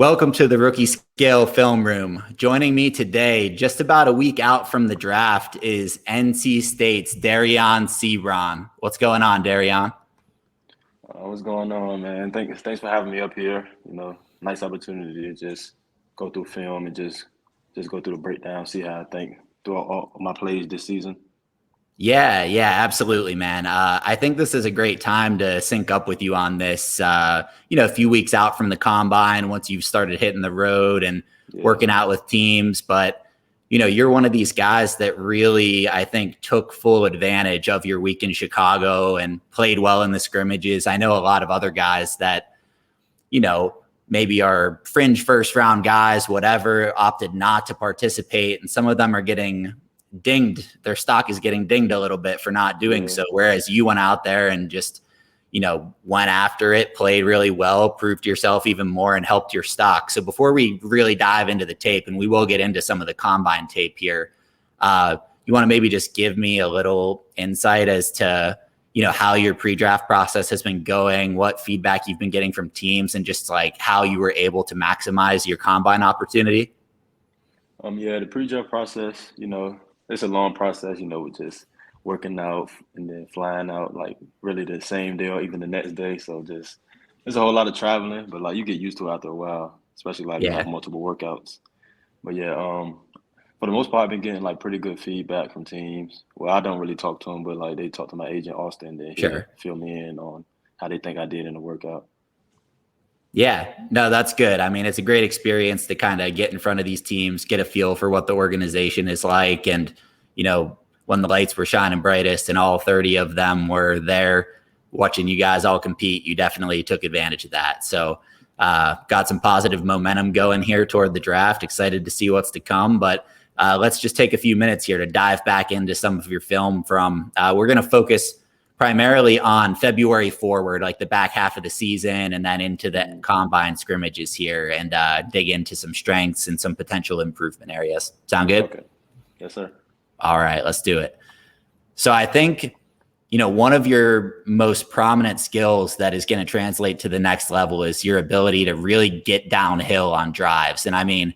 Welcome to the Rookie Scale Film Room. Joining me today, just about a week out from the draft, is NC State's Dereon Seabron. What's going on, Dereon? What's going on, man? Thanks for having me up here. Nice opportunity to just go through film and just go through the breakdown, see how I think through all my plays this season. Yeah, absolutely, man. I think this is a great time to sync up with you on this. A few weeks out from the combine, once you've started hitting the road and working out with teams. But, you're one of these guys that really, I think, took full advantage of your week in Chicago and played well in the scrimmages. I know a lot of other guys that, maybe are fringe first round guys, whatever, opted not to participate. And some of them are getting dinged. Their stock is getting dinged a little bit for not doing so. Whereas you went out there and just, went after it, played really well, proved yourself even more and helped your stock. So before we really dive into the tape, and we will get into some of the combine tape here, you want to maybe just give me a little insight as to, how your pre-draft process has been going, what feedback you've been getting from teams, and just like how you were able to maximize your combine opportunity? The pre-draft process, it's a long process, with just working out and then flying out like really the same day or even the next day. So just there's a whole lot of traveling, but like you get used to it after a while, especially like multiple workouts. But for the most part, I've been getting like pretty good feedback from teams. Well, I don't really talk to them, but like they talk to my agent Austin, then he'll fill me in on how they think I did in the workout. Yeah, no, that's good. I mean, it's a great experience to kind of get in front of these teams, get a feel for what the organization is like. And, when the lights were shining brightest and all 30 of them were there watching you guys all compete, you definitely took advantage of that. So got some positive momentum going here toward the draft. Excited to see what's to come. But let's just take a few minutes here to dive back into some of your film from, we're going to focus primarily on February forward, like the back half of the season, and then into the combine scrimmages here, and dig into some strengths and some potential improvement areas. Sound good? Okay. Yes, sir. All right, let's do it. So I think, one of your most prominent skills that is going to translate to the next level is your ability to really get downhill on drives. And I mean,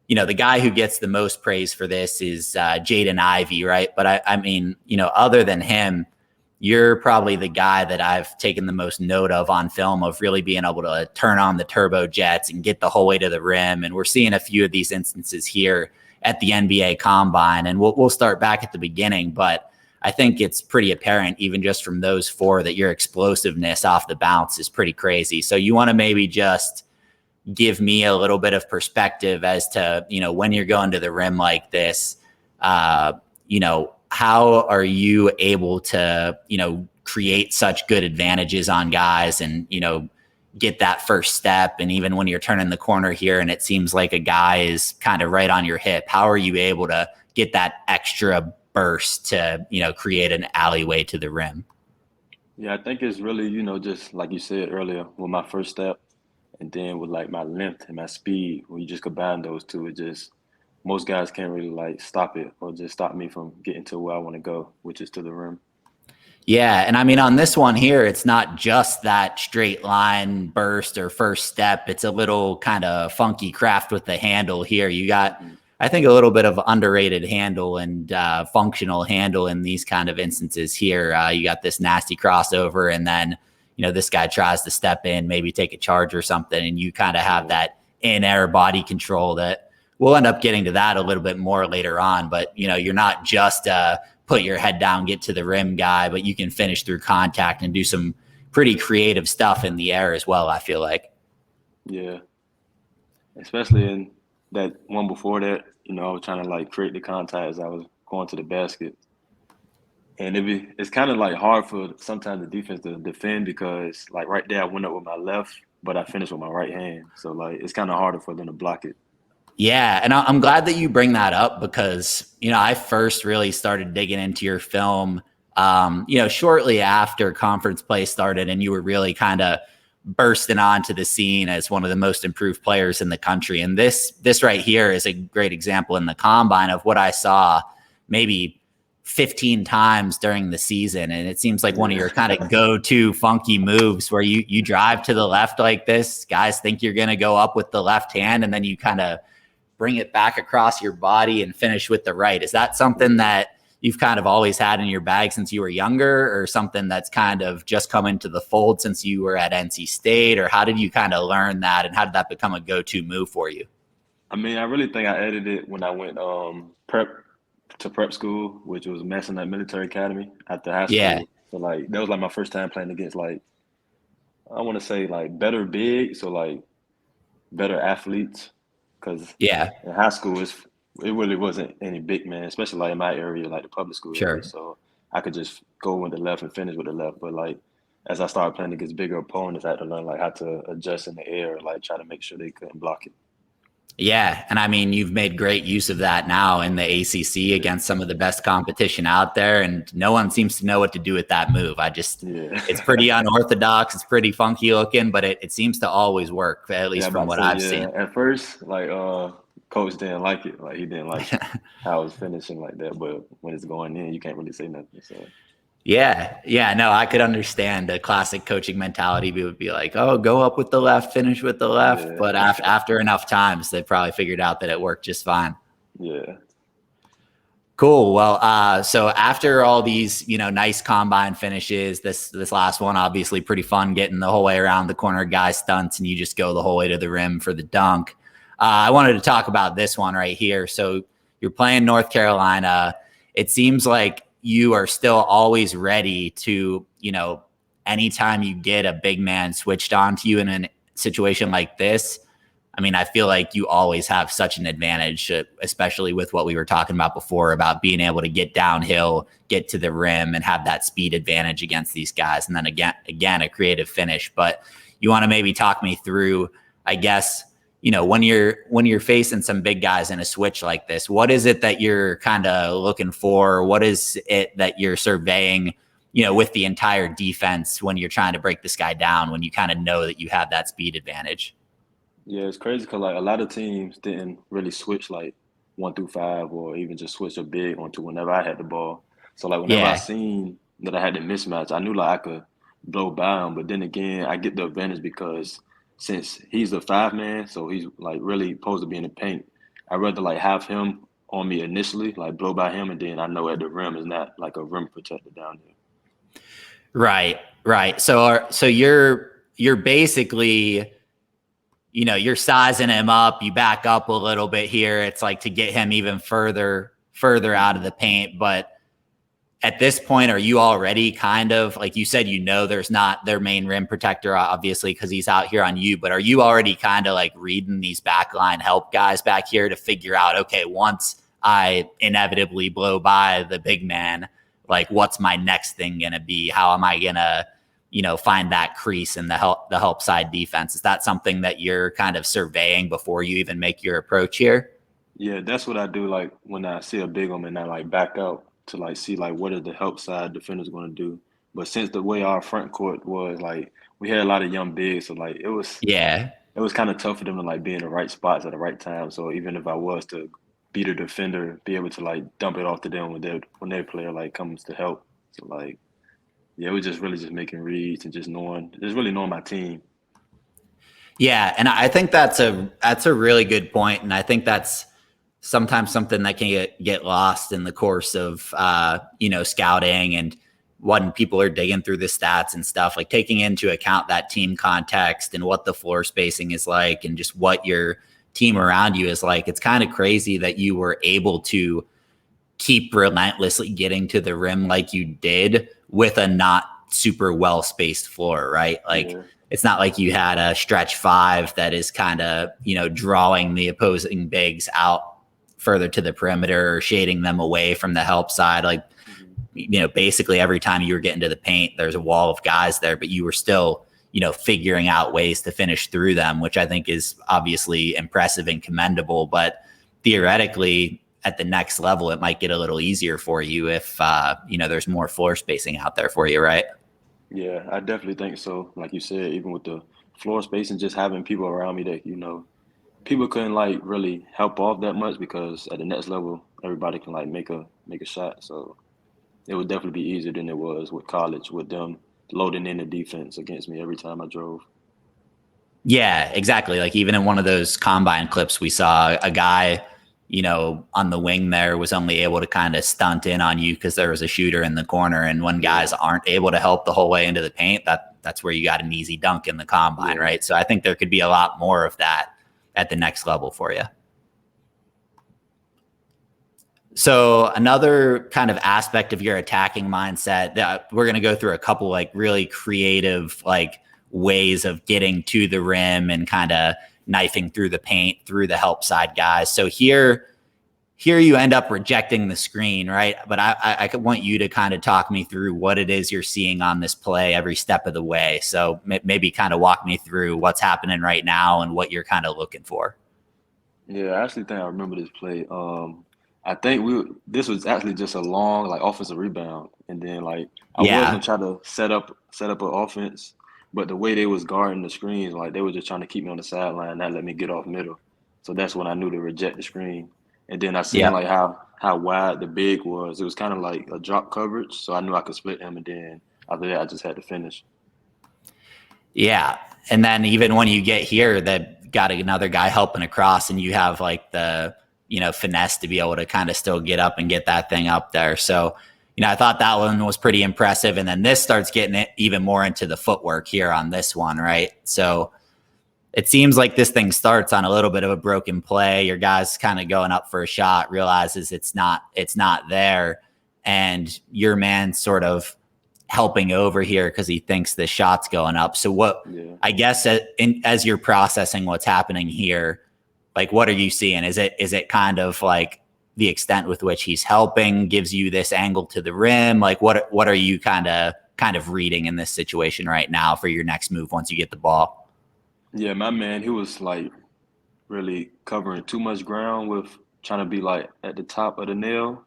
the guy who gets the most praise for this is Jaden Ivey, right? But I mean, other than him, you're probably the guy that I've taken the most note of on film of really being able to turn on the turbo jets and get the whole way to the rim. And we're seeing a few of these instances here at the NBA Combine. And we'll start back at the beginning, but I think it's pretty apparent even just from those four that your explosiveness off the bounce is pretty crazy. So you want to maybe just give me a little bit of perspective as to, when you're going to the rim like this, how are you able to, create such good advantages on guys and, get that first step? And even when you're turning the corner here and it seems like a guy is kind of right on your hip, how are you able to get that extra burst to, create an alleyway to the rim? Yeah, I think it's really, just like you said earlier, with my first step and then with like my length and my speed, when you just combine those two, it just most guys can't really like stop it or just stop me from getting to where I want to go, which is to the rim. Yeah. And I mean, on this one here, it's not just that straight line burst or first step. It's a little kind of funky craft with the handle here. You got, I think, a little bit of underrated handle and functional handle in these kind of instances here. You got this nasty crossover, and then, this guy tries to step in, maybe take a charge or something, and you kind of have that in-air body control that we'll end up getting to that a little bit more later on. But, you're not just put your head down, get to the rim guy, but you can finish through contact and do some pretty creative stuff in the air as well, I feel like. Yeah. Especially in that one before that, I was trying to like create the contact as I was going to the basket. And it's kind of like hard for sometimes the defense to defend because like right there I went up with my left, but I finished with my right hand. So like it's kind of harder for them to block it. Yeah, and I'm glad that you bring that up because, I first really started digging into your film, shortly after conference play started, and you were really kind of bursting onto the scene as one of the most improved players in the country. And this right here is a great example in the combine of what I saw maybe 15 times during the season. And it seems like one of Yeah. your kind of go-to funky moves where you drive to the left like this. Guys think you're going to go up with the left hand, and then you kind of bring it back across your body and finish with the right. Is that something that you've kind of always had in your bag since you were younger, or something that's kind of just come into the fold since you were at NC State? Or how did you kind of learn that, and how did that become a go-to move for you? I mean, I really think I added it when I went prep school, which was Massanutten Military Academy after high Yeah. school. So like that was like my first time playing against like I want to say like better big, so like better athletes. Because Yeah. in high school, it really wasn't any big man, especially like in my area, like the public school area. Sure. So I could just go with the left and finish with the left. But like as I started playing against bigger opponents, I had to learn like how to adjust in the air, like try to make sure they couldn't block it. Yeah. And I mean, you've made great use of that now in the ACC against some of the best competition out there. And no one seems to know what to do with that move. It's pretty unorthodox. It's pretty funky looking, but it seems to always work, at least from what I've seen. At first, like coach didn't like it. Like he didn't like how I was finishing like that. But when it's going in, you can't really say nothing. So Yeah. No, I could understand a classic coaching mentality. We would be like, oh, go up with the left, finish with the left. yeah. But after enough times, they probably figured out that it worked just fine. Yeah. Cool. Well, so after all these, nice combine finishes, this last one, obviously pretty fun, getting the whole way around the corner guy stunts, and you just go the whole way to the rim for the dunk. I wanted to talk about this one right here. So you're playing North Carolina. It seems like you are still always ready to, anytime you get a big man switched on to you in a situation like this. I mean, I feel like you always have such an advantage, especially with what we were talking about before about being able to get downhill, get to the rim, and have that speed advantage against these guys. And then again, a creative finish. But you want to maybe talk me through, I guess, when you're facing some big guys in a switch like this, what is it that you're kind of looking for? What is it that you're surveying, with the entire defense when you're trying to break this guy down, when you kind of know that you have that speed advantage? Yeah, it's crazy because like a lot of teams didn't really switch like 1 through 5 or even just switch a big onto whenever I had the ball. So like whenever I Yeah. seen that I had the mismatch, I knew like I could blow by him. But then again, I get the advantage because since he's a 5 man, so he's like really supposed to be in the paint. I'd rather like have him on me initially, like blow by him, and then I know at the rim is not like a rim protector down there. Right. So you're basically, you're sizing him up. You back up a little bit here. It's like to get him even further out of the paint. But at this point, are you already kind of, like you said, there's not their main rim protector, obviously, because he's out here on you, but are you already kind of like reading these backline help guys back here to figure out, okay, once I inevitably blow by the big man, like what's my next thing going to be? How am I going to, find that crease in the help side defense? Is that something that you're kind of surveying before you even make your approach here? Yeah, that's what I do. Like when I see a big one and I like back out to like see like what is the help side defenders going to do. But since the way our front court was, like we had a lot of young bigs, so like Yeah. it was kind of tough for them to like be in the right spots at the right time. So even if I was to beat a defender, be able to like dump it off to them when their player like comes to help. So like yeah, it was just really just making reads and just really knowing my team. Yeah, and I think that's a really good point, and I think that's sometimes something that can get lost in the course of scouting and when people are digging through the stats and stuff, like taking into account that team context and what the floor spacing is like and just what your team around you is like. It's kind of crazy that you were able to keep relentlessly getting to the rim like you did with a not super well spaced floor, right? Like Yeah. It's not like you had a stretch 5 that is kind of, drawing the opposing bigs out further to the perimeter or shading them away from the help side. Like, basically every time you were getting to the paint, there's a wall of guys there, but you were still, figuring out ways to finish through them, which I think is obviously impressive and commendable. But theoretically, at the next level, it might get a little easier for you if, there's more floor spacing out there for you, right? Yeah, I definitely think so. Like you said, even with the floor space and just having people around me that, people couldn't like really help off that much because at the next level, everybody can like make a shot. So it would definitely be easier than it was with college with them loading in the defense against me every time I drove. Yeah, exactly. Like even in one of those combine clips, we saw a guy, on the wing there was only able to kind of stunt in on you because there was a shooter in the corner. And when Yeah, guys aren't able to help the whole way into the paint, that's where you got an easy dunk in the combine, yeah, right? So I think there could be a lot more of that at the next level for you. So another kind of aspect of your attacking mindset that we're going to go through a couple like really creative like ways of getting to the rim and kind of knifing through the paint through the help side guys. So here you end up rejecting the screen, right? But I want you to kind of talk me through what it is you're seeing on this play every step of the way. So maybe kind of walk me through what's happening right now and what you're kind of looking for. yeah. I actually think I remember this play. I think this was actually just a long like offensive rebound, and then like I was Yeah. gonna try to set up an offense, but the way they was guarding the screens, like they were just trying to keep me on the sideline, not let me get off middle. So that's when I knew to reject the screen. And then I seen Yep. like how wide the big was. It was kind of like a drop coverage, so I knew I could split him. And then after that, I just had to finish. Yeah. And then even when you get here, that got another guy helping across, and you have like the, finesse to be able to kind of still get up and get that thing up there. So, I thought that one was pretty impressive. And then this starts getting it even more into the footwork here on this one, right? So it seems like this thing starts on a little bit of a broken play. Your guy's kind of going up for a shot, realizes it's not there. And your man sort of helping over here because he thinks the shot's going up. So what, Yeah. I guess as you're processing what's happening here, like what are you seeing? Is it kind of like the extent with which he's helping gives you this angle to the rim? Like what are you kind of reading in this situation right now for your next move once you get the ball? Yeah, my man, he was like really covering too much ground with trying to be like at the top of the nail.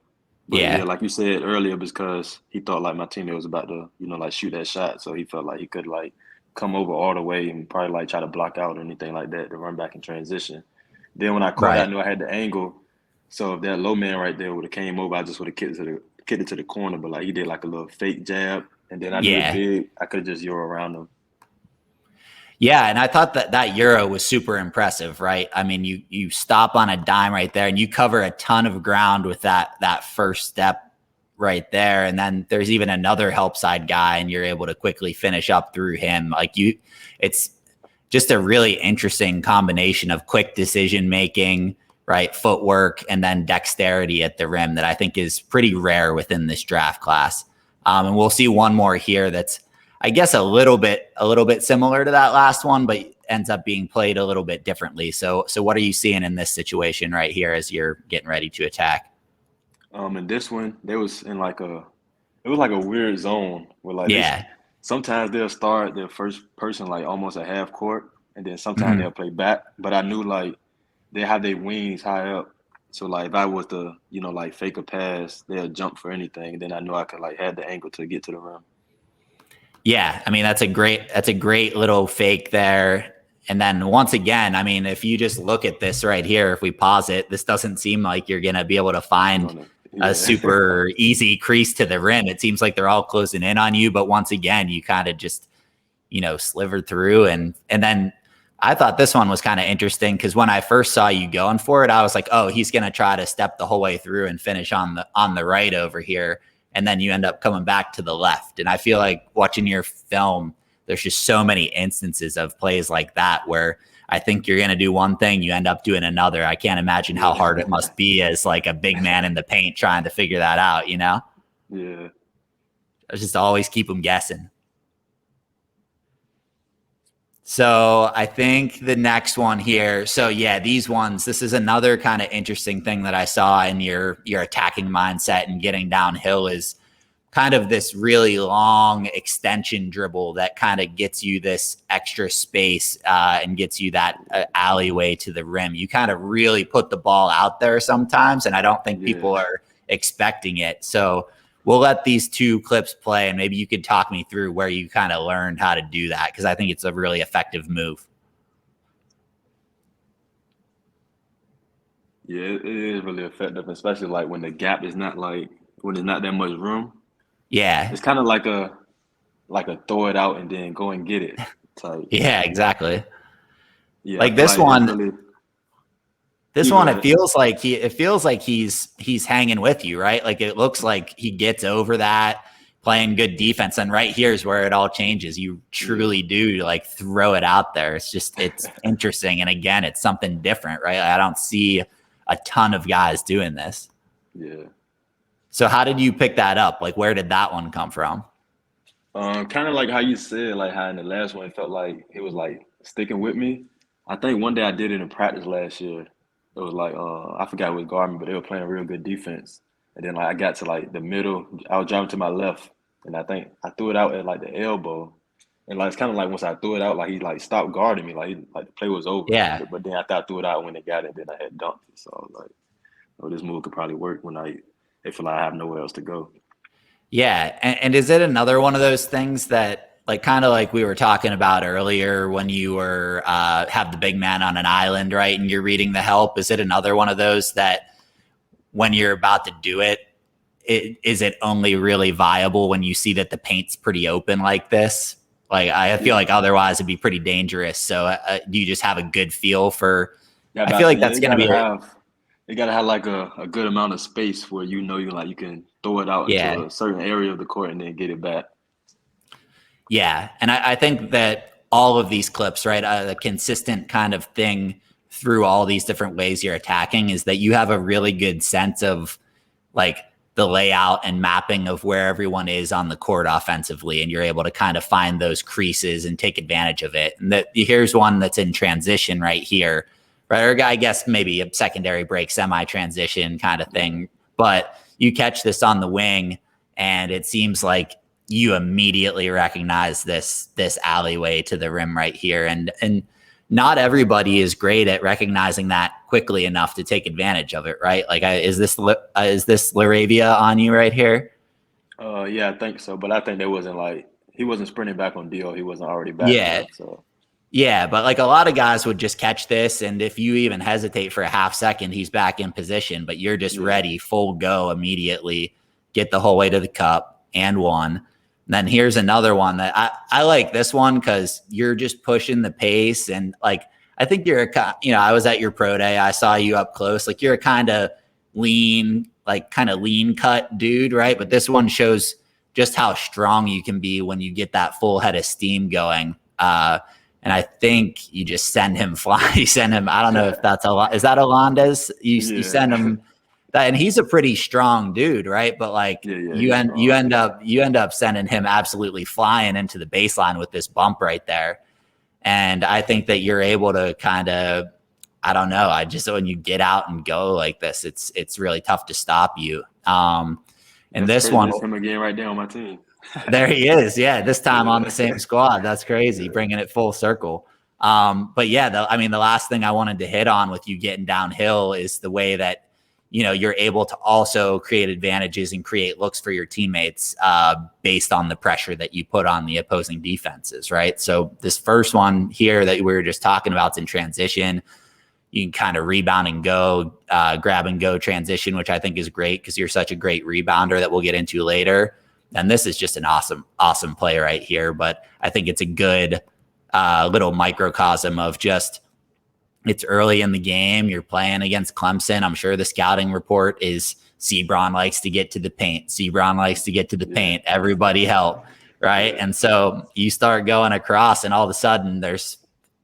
But yeah, Yeah. like you said earlier, because he thought like my teammate was about to, like shoot that shot. So he felt like he could like come over all the way and probably like try to block out or anything like that to run back in transition. Then when I caught it, I Right. knew I had the angle. So if that low man right there would have came over, I just would have kicked it to the corner. But like he did like a little fake jab. And then I knew the Yeah. big, I could just euro around him. Yeah, and I thought that Euro was super impressive, right? I mean, you stop on a dime right there, and you cover a ton of ground with that first step right there, and then there's even another help side guy, and you're able to quickly finish up through him. It's just a really interesting combination of quick decision making, right, footwork, and then dexterity at the rim that I think is pretty rare within this draft class. And we'll see one more here that's I guess a little bit similar to that last one, but ends up being played a little bit differently. So what are you seeing in this situation right here as you're getting ready to attack? And this one, they was in like it was like a weird zone where like Yeah. sometimes they'll start their first person like almost at half court, and then sometimes Mhm. they'll play back. But I knew like they have their wings high up, so like if I was to like fake a pass, they'll jump for anything. And then I knew I could like have the angle to get to the rim. Yeah, I mean that's a great little fake there. And then once again, I mean, if you just look at this right here, if we pause it, this doesn't seem like you're going to be able to find a Yeah, super easy crease to the rim. It seems like they're all closing in on you, but once again, you kind of just slivered through. And then I thought this one was kind of interesting because when I first saw you going for it, I was like, oh, he's going to try to step the whole way through and finish on the right over here. And then you end up coming back to the left. And I feel like watching your film, there's just so many instances of plays like that where I think you're going to do one thing, you end up doing another. I can't imagine how yeah, hard it must be as like a big man in the paint trying to figure that out. yeah, I just always keep them guessing. So I think the next one here. So yeah, these ones. This is another kind of interesting thing that I saw in your attacking mindset and getting downhill is kind of this really long extension dribble that kind of gets you this extra space and gets you that alleyway to the rim. You kind of really put the ball out there sometimes, and I don't think yeah. people are expecting it. So we'll let these two clips play, and maybe you could talk me through where you kind of learned how to do that because I think it's a really effective move. Yeah, it is really effective, especially like when the gap is not like when there's not that much room. Yeah. It's kind of like a throw it out and then go and get it type. Yeah, exactly. Yeah, I Like feel this like it's one, really. this You go one, it ahead. feels like he's hanging with you, right? Like it looks like he gets over that, playing good defense. And right here is where it all changes. You Yeah, truly do like throw it out there. It's interesting. And again, it's something different, right? I don't see a ton of guys doing this. yeah. So how did you pick that up? Like where did that one come from? Kind of like how you said, like how in the last one it felt like it was like sticking with me. I think one day I did it in practice last year. It was like I forgot it was Garmin, but they were playing real good defense. And then like I got to like the middle, I was driving to my left, and I think I threw it out at like the elbow. And like it's kind of like once I threw it out, like he like stopped guarding me, like the play was over. Yeah. But then after I threw it out when they got it, then I had dunked it. So I was like, oh, this move could probably work when I feel like I have nowhere else to go. Yeah. And is it another one of those things that, like, kind of like we were talking about earlier when you were, have the big man on an island, right? And you're reading the help. Is it another one of those that when you're about to do it, is it only really viable when you see that the paint's pretty open like this? Like, I feel Yeah. like otherwise it'd be pretty dangerous. So do you just have a good feel for, Yeah, I feel about like yeah, that's going to be, they gotta have like a good amount of space where you can throw it out yeah. into a certain area of the court and then get it back. Yeah. And I think that all of these clips, right, a consistent kind of thing through all these different ways you're attacking is that you have a really good sense of like the layout and mapping of where everyone is on the court offensively. And you're able to kind of find those creases and take advantage of it. And that here's one that's in transition right here, right? Or I guess maybe a secondary break, semi-transition kind of Yeah. thing. But you catch this on the wing and it seems like you immediately recognize this alleyway to the rim right here. And not everybody is great at recognizing that quickly enough to take advantage of it, right? Like, is this Laravia on you right here? Yeah, I think so. But I think there wasn't like he wasn't sprinting back on Dio. He wasn't already back Yeah, there. So yeah, but like a lot of guys would just catch this, and if you even hesitate for a half second, he's back in position. But you're just yeah, ready, full go immediately, get the whole way to the cup and one. And then here's another one that I like this one because you're just pushing the pace and like I think I was at your pro day, I saw you up close, like you're a kind of lean cut dude, right? But this one shows just how strong you can be when you get that full head of steam going. And I think you just send him fly. You send him. I don't know if that's is that Alondes? You send yeah, him that, and he's a pretty strong dude, right? But like yeah. you He's end you strong. end up you end up sending him absolutely flying into the baseline with this bump right there. And I think that you're able to kind of, I don't know. I just when you get out and go like this, it's really tough to stop you. And That's this crazy. one, That's him again right there on my team. there he is. Yeah, this time on the same Yeah, squad. That's crazy, yeah, bringing it full circle. But yeah, the last thing I wanted to hit on with you getting downhill is the way that you're able to also create advantages and create looks for your teammates based on the pressure that you put on the opposing defenses, right? So this first one here that we were just talking about is in transition. You can kind of rebound and go, grab and go transition, which I think is great because you're such a great rebounder that we'll get into later. And this is just an awesome play right here. But I think it's a good little microcosm of just it's early in the game. You're playing against Clemson. I'm sure the scouting report is Seabron likes to get to the paint. Seabron likes to get to the yeah, paint. Everybody help, right? yeah. And so you start going across, and all of a sudden there's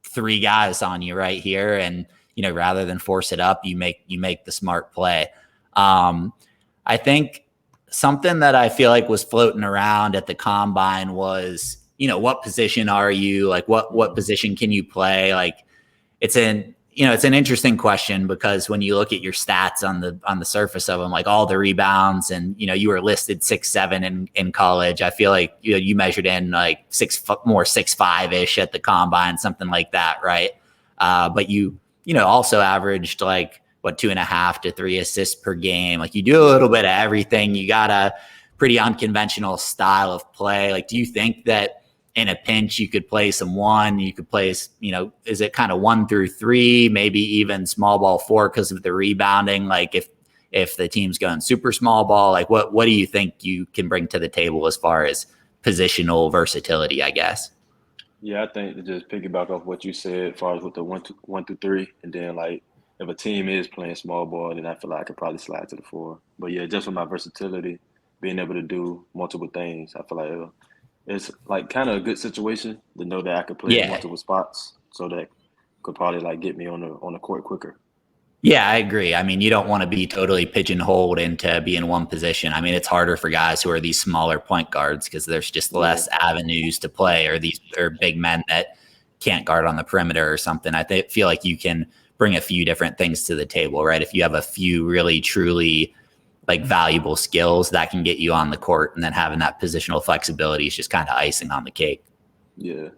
three guys on you right here, and rather than force it up, you make the smart play. I think something that I feel like was floating around at the combine was, what position are you? Like what position can you play? Like it's an interesting question because when you look at your stats on the surface of them, like all the rebounds and, you were listed 6'7" in college. I feel like, you measured in like 6'5" at the combine, something like that. Right. But you also averaged like 2.5 to 3 assists per game. Like you do a little bit of everything. You got a pretty unconventional style of play. Like, do you think that in a pinch you could play some one, you could play, is it kind of 1 through 3, maybe even small ball 4 because of the rebounding? Like if if the team's going super small ball? Like what do you think you can bring to the table as far as positional versatility, I guess? Yeah, I think to just piggyback off what you said, as far as with the one through three, and then like if a team is playing small ball, then I feel like I could probably slide to the four. But yeah, just with my versatility, being able to do multiple things, I feel like it's like kind of a good situation to know that I could play Yeah. multiple spots, so that could probably like get me on the court quicker. Yeah, I agree. I mean, you don't want to be totally pigeonholed into being one position. I mean, it's harder for guys who are these smaller point guards because there's just Yeah, less avenues to play, or these or big men that can't guard on the perimeter or something. Feel like you can bring a few different things to the table, right? If you have a few really truly like valuable skills that can get you on the court, and then having that positional flexibility is just kind of icing on the cake. yeah.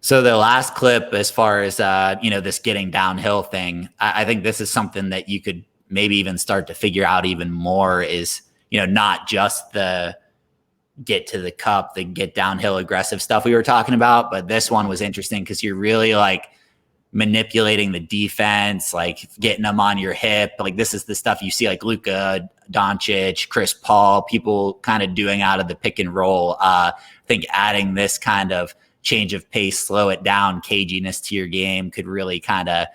So the last clip, as far as this getting downhill thing, I think this is something that you could maybe even start to figure out even more. Is not just the get to the cup, the get downhill aggressive stuff we were talking about, but this one was interesting because you're really like manipulating the defense, like getting them on your hip. Like this is the stuff you see like Luka Doncic, Chris Paul, people kind of doing out of the pick and roll. I think adding this kind of change of pace, slow it down, caginess to your game could really kind of,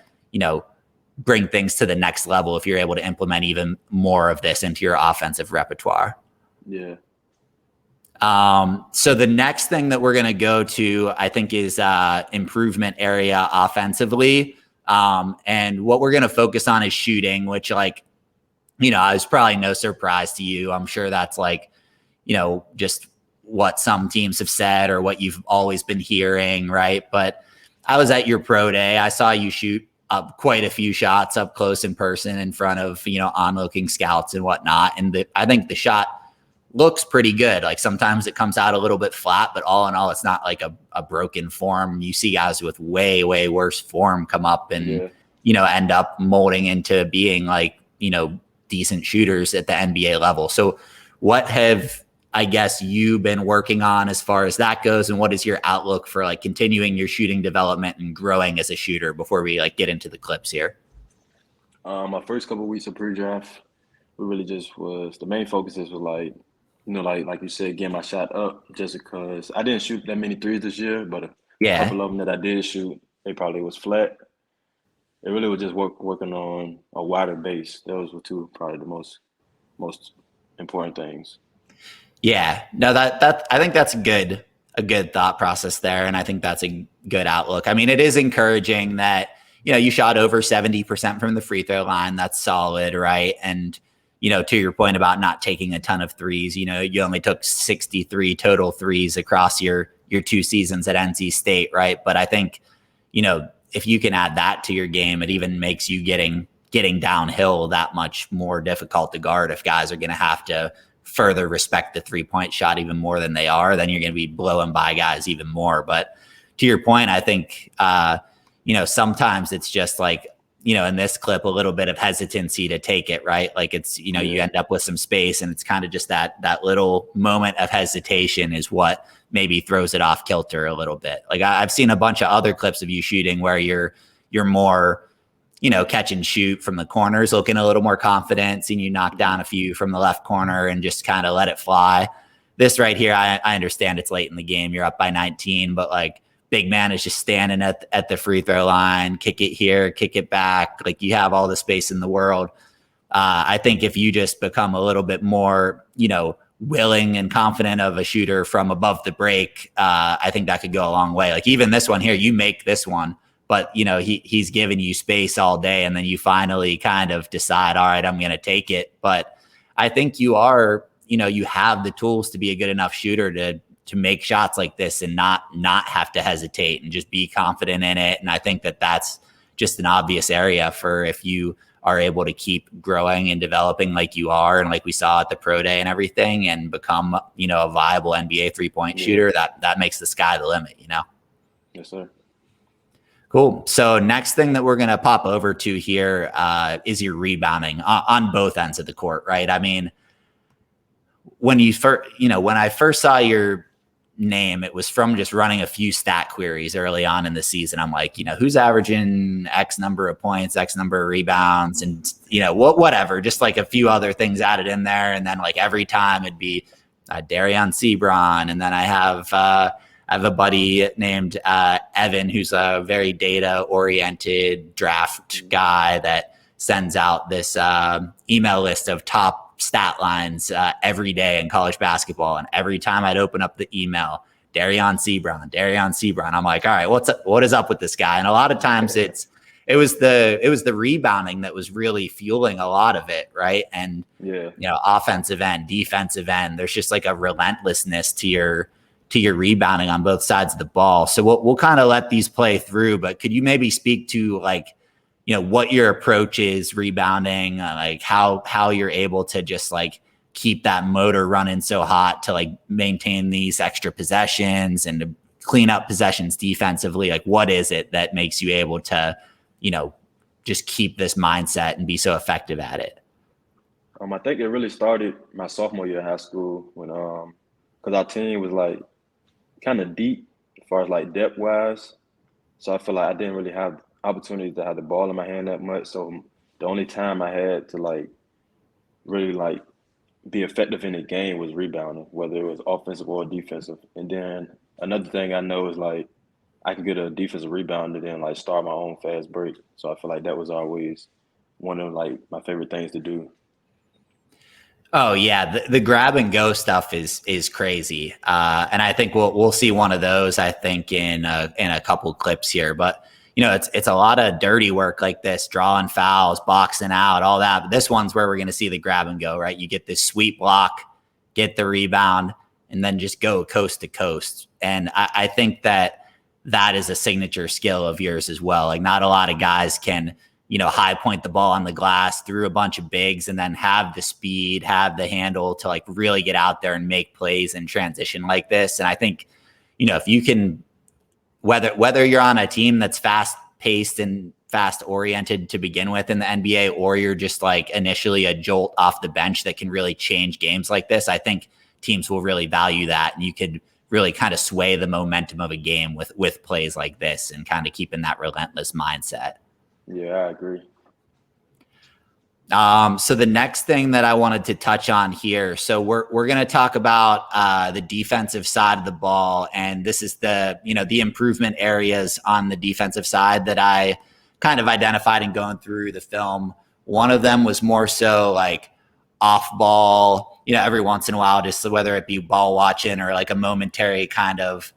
bring things to the next level if you're able to implement even more of this into your offensive repertoire. Yeah. So the next thing that we're going to go to, I think, is improvement area offensively. And what we're going to focus on is shooting, which is probably no surprise to you. I'm sure that's just what some teams have said or what you've always been hearing, right? But I was at your pro day. I saw you shoot up quite a few shots up close in person in front of, onlooking scouts and whatnot. And I think the shot looks pretty good. Like sometimes it comes out a little bit flat, but all in all, it's not like a broken form. You see guys with way, way worse form come up and, end up molding into being decent shooters at the NBA level. So what have, I guess, you been working on as far as that goes, and what is your outlook for continuing your shooting development and growing as a shooter before we get into the clips here? My first couple of weeks of pre-draft, we really just the main focuses was like you said, getting my shot up, just because I didn't shoot that many threes this year, but a couple of them that I did shoot, they probably was flat. It really was just working on a wider base. Those were probably the most important things. Yeah, no, that I think that's a good thought process there, and I think that's a good outlook. I mean, it is encouraging that you shot over 70% from the free throw line. That's solid, right? And to your point about not taking a ton of threes, you only took 63 total threes across your 2 seasons at NC State, right? But I think if you can add that to your game, it even makes you getting downhill that much more difficult to guard. If guys are going to have to further respect the 3-point shot even more than they are, then you're going to be blowing by guys even more. But to your point, I think, sometimes it's just in this clip, a little bit of hesitancy to take it, right? Like it's, you end up with some space, and it's kind of just that little moment of hesitation is what maybe throws it off kilter a little bit. Like I've seen a bunch of other clips of you shooting where you're more, catch and shoot from the corners, looking a little more confident, seeing you knock down a few from the left corner and just kind of let it fly. This right here, I understand it's late in the game. You're up by 19, but big man is just standing at the free throw line, kick it here, kick it back. Like you have all the space in the world. I think if you just become a little bit more, willing and confident of a shooter from above the break, I think that could go a long way. Like even this one here, you make this one, but he's giving you space all day, and then you finally kind of decide, all right, I'm going to take it. But I think you are, you have the tools to be a good enough shooter to make shots like this and not have to hesitate and just be confident in it. And I think that's just an obvious area for if you are able to keep growing and developing like you are, and like we saw at the pro day and everything, and become, a viable NBA 3-point shooter, that makes the sky the limit, Yes, sir. Cool. So next thing that we're going to pop over to here is your rebounding on both ends of the court, right? I mean, when I first saw your name. It was from just running a few stat queries early on in the season. I'm like, who's averaging X number of points, X number of rebounds, and whatever, just like a few other things added in there. And then like every time it'd be Dereon Seabron. And then I have a buddy named Evan, who's a very data oriented draft guy that sends out this email list of top stat lines every day in college basketball. And every time I'd open up the email, Dereon Seabron. I'm like, all right, what is up with this guy? And a lot of times it was the rebounding that was really fueling a lot of it, right? And offensive end, defensive end, there's just like a relentlessness to your rebounding on both sides of the ball. So we'll kind of let these play through, but could you maybe speak to like, what your approach is rebounding, like how you're able to just like keep that motor running so hot to like maintain these extra possessions and to clean up possessions defensively? Like, what is it that makes you able to, just keep this mindset and be so effective at it? I think it really started my sophomore year in high school when, because our team was like kind of deep as far as like depth wise. So I feel like I didn't really have opportunity to have the ball in my hand that much. So the only time I had to like really like be effective in the game was rebounding, whether it was offensive or defensive. And then another thing I know is like I can get a defensive rebound and then like start my own fast break. So I feel like that was always one of like my favorite things to do. Oh yeah, the grab and go stuff is crazy, and I think we'll see one of those. I think in a couple clips here, but it's a lot of dirty work like this, drawing fouls, boxing out, all that. But this one's where we're going to see the grab and go, right? You get this sweet block, get the rebound, and then just go coast to coast. And I think that is a signature skill of yours as well. Like not a lot of guys can high point the ball on the glass through a bunch of bigs and then have the speed, have the handle to like really get out there and make plays in transition like this. And I think, if you can, whether you're on a team that's fast paced and fast oriented to begin with in the NBA, or you're just like initially a jolt off the bench that can really change games like this, I think teams will really value that. And you could really kind of sway the momentum of a game with plays like this and kind of keeping that relentless mindset. Yeah, I agree. So the next thing that I wanted to touch on here, so we're going to talk about the defensive side of the ball, and this is the improvement areas on the defensive side that I kind of identified in going through the film. One of them was more so like off ball, every once in a while, just whether it be ball watching or like a momentary kind of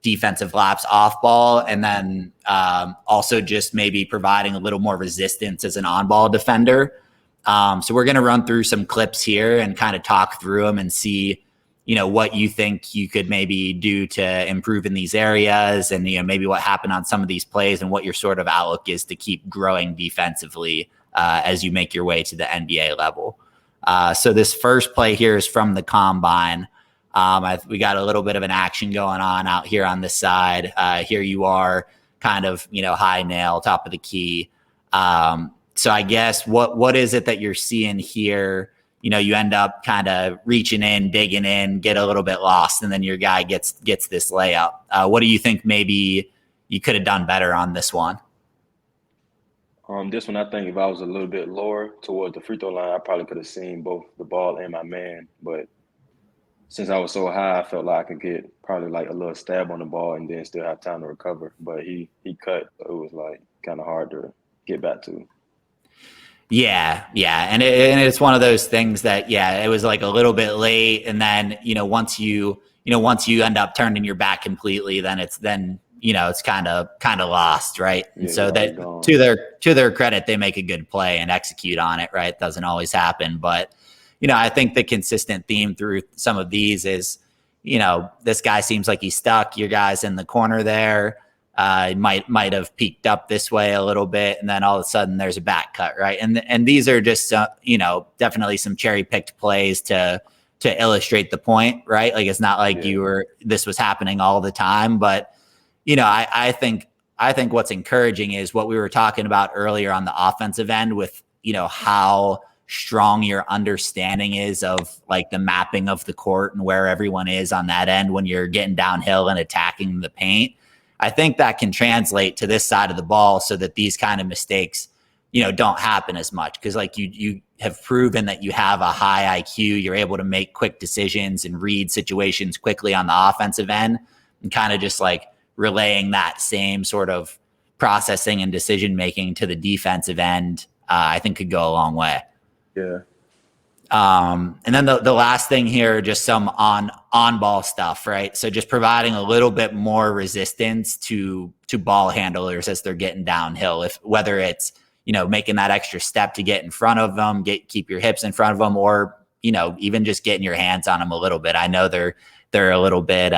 defensive lapse off ball, and then also just maybe providing a little more resistance as an on-ball defender. So we're going to run through some clips here and kind of talk through them and see, what you think you could maybe do to improve in these areas, and maybe what happened on some of these plays and what your sort of outlook is to keep growing defensively as you make your way to the NBA level. So this first play here is from the combine. We got a little bit of an action going on out here on this side. Here you are kind of, high nail, top of the key. So I guess what is it that you're seeing here? You end up kind of reaching in, digging in, get a little bit lost, and then your guy gets this layup. What do you think maybe you could have done better on this one? This one, I think if I was a little bit lower towards the free throw line, I probably could have seen both the ball and my man. But since I was so high, I felt like I could get probably like a little stab on the ball and then still have time to recover. But he cut, so it was like kind of hard to get back to. Yeah. And it's one of those things that, it was like a little bit late. And then, once you end up turning your back completely, then it's kind of lost. Right. And so that to their credit, they make a good play and execute on it. Right. It doesn't always happen, but I think the consistent theme through some of these is, this guy seems like he's stuck. Your guy's in the corner there. Might have peaked up this way a little bit, and then all of a sudden there's a back cut, right? And these are just definitely some cherry picked plays to illustrate the point, right? Like it's not like this was happening all the time, but I think what's encouraging is what we were talking about earlier on the offensive end with how strong your understanding is of like the mapping of the court and where everyone is on that end when you're getting downhill and attacking the paint. I think that can translate to this side of the ball so that these kind of mistakes, don't happen as much. Cause like you have proven that you have a high IQ, you're able to make quick decisions and read situations quickly on the offensive end, and kind of just like relaying that same sort of processing and decision-making to the defensive end, I think could go a long way. Yeah. And then the last thing here, just some on-ball stuff, right? So just providing a little bit more resistance to ball handlers as they're getting downhill, whether it's, making that extra step to get in front of them, keep your hips in front of them, or, even just getting your hands on them a little bit. I know they're a little bit,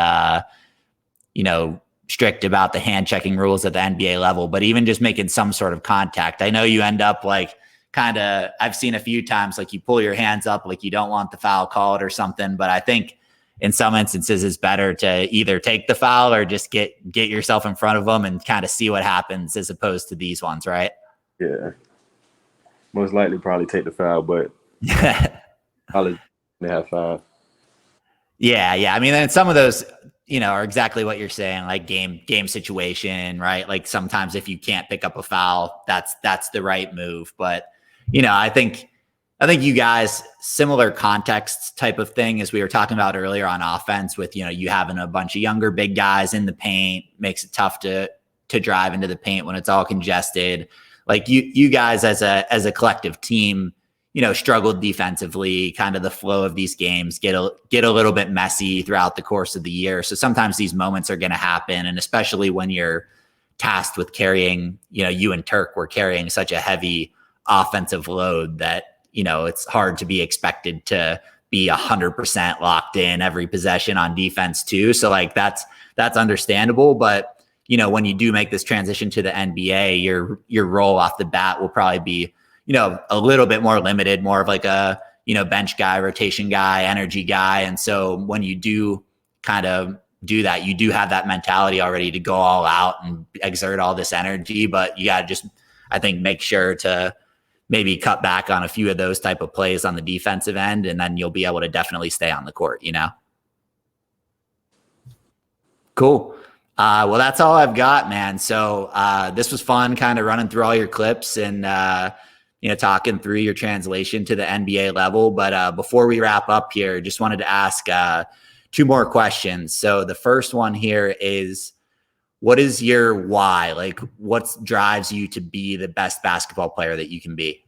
strict about the hand checking rules at the NBA level, but even just making some sort of contact. I know you end up like I've seen a few times, like you pull your hands up, like you don't want the foul called or something. But I think in some instances it's better to either take the foul or just get yourself in front of them and kind of see what happens, as opposed to these ones, right? Yeah. Most likely probably take the foul, but probably they have 5. Yeah. I mean, then some of those, are exactly what you're saying, like game situation, right? Like sometimes if you can't pick up a foul, that's the right move. But, I think you guys, similar context type of thing as we were talking about earlier on offense with, you having a bunch of younger big guys in the paint makes it tough to drive into the paint when it's all congested. Like you guys as a collective team, struggled defensively. Kind of the flow of these games get a little bit messy throughout the course of the year. So sometimes these moments are going to happen, and especially when you're tasked with carrying, you and Turk were carrying such a heavy offensive load that it's hard to be expected to be 100% locked in every possession on defense too. So like that's understandable, but when you do make this transition to the NBA, your role off the bat will probably be a little bit more limited, more of like a, bench guy, rotation guy, energy guy. And so when you do kind of do that, you do have that mentality already to go all out and exert all this energy, but you got to just, I think, make sure to maybe cut back on a few of those type of plays on the defensive end, and then you'll be able to definitely stay on the court, Cool. Well, that's all I've got, man. So this was fun kind of running through all your clips and, talking through your translation to the NBA level. But before we wrap up here, just wanted to ask 2 more questions. So the first one here is, what is your why? Like, what drives you to be the best basketball player that you can be?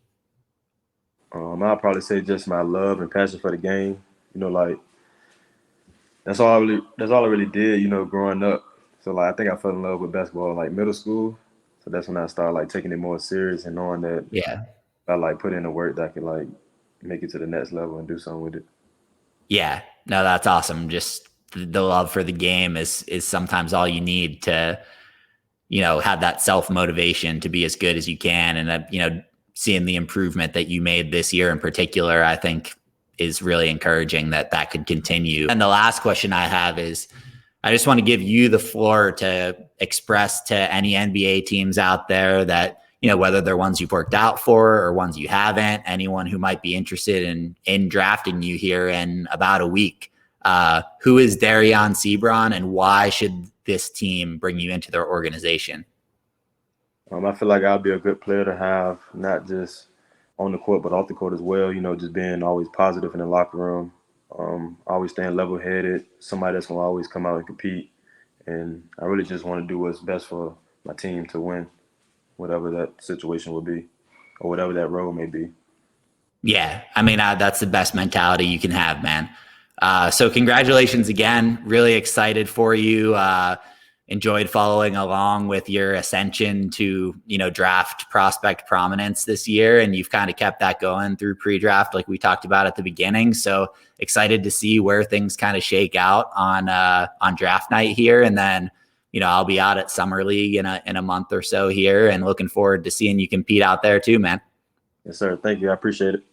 I'll probably say just my love and passion for the game. Like that's all I really did, growing up. So like I think I fell in love with basketball in like middle school. So that's when I started like taking it more serious and knowing that I like put in the work that I could like make it to the next level and do something with it. Yeah, no, that's awesome. Just the love for the game is sometimes all you need to, have that self-motivation to be as good as you can. And seeing the improvement that you made this year in particular, I think is really encouraging that could continue. And the last question I have is, I just want to give you the floor to express to any NBA teams out there that, whether they're ones you've worked out for or ones you haven't, anyone who might be interested in drafting you here in about a week. Who is Dereon Seabron, and why should this team bring you into their organization? I feel like I'll be a good player to have, not just on the court, but off the court as well. Just being always positive in the locker room. Always staying level-headed, somebody that's going to always come out and compete. And I really just want to do what's best for my team to win, whatever that situation will be or whatever that role may be. Yeah, I mean, that's the best mentality you can have, man. So congratulations again. Really excited for you. Enjoyed following along with your ascension to, draft prospect prominence this year. And you've kind of kept that going through pre-draft, like we talked about at the beginning. So excited to see where things kind of shake out on draft night here. And then, I'll be out at Summer League in a month or so here, and looking forward to seeing you compete out there too, man. Yes, sir. Thank you. I appreciate it.